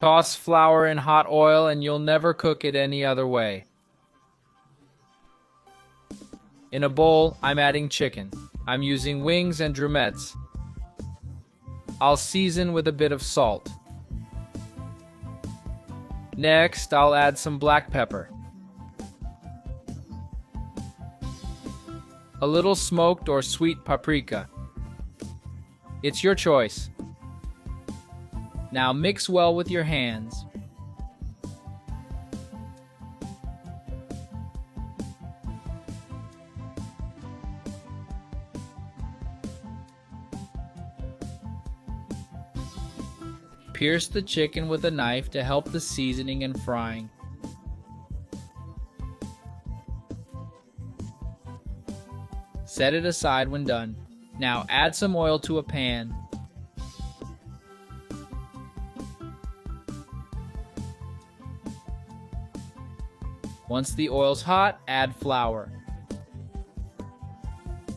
Toss flour in hot oil and you'll never cook it any other way. In a bowl, I'm adding chicken. I'm using wings and drumettes. I'll season with a bit of salt. Next, I'll add some black pepper. A little smoked or sweet paprika. It's your choice. Now mix well with your hands. Pierce the chicken with a knife to help the seasoning and frying. Set it aside when done. Now add some oil to a pan. Once the oil's hot, add flour.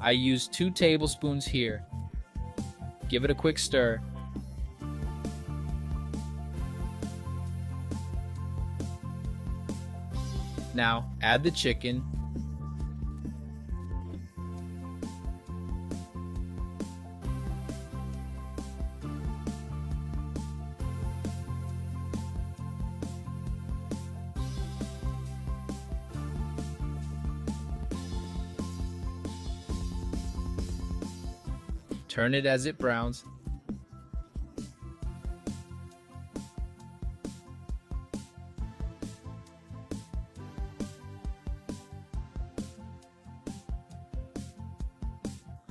I use 2 tablespoons here. Give it a quick stir. Now add the chicken. Turn it as it browns.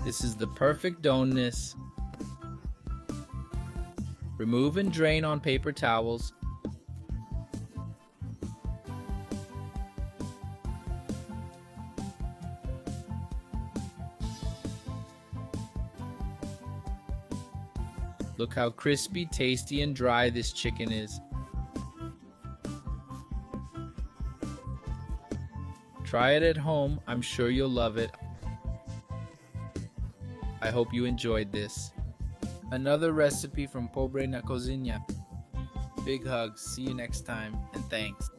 This is the perfect doneness. Remove and drain on paper towels. Look how crispy, tasty, and dry this chicken is. Try it at home. I'm sure you'll love it. I hope you enjoyed this. Another recipe from Pobre na Cozinha. Big hugs. See you next time, and thanks.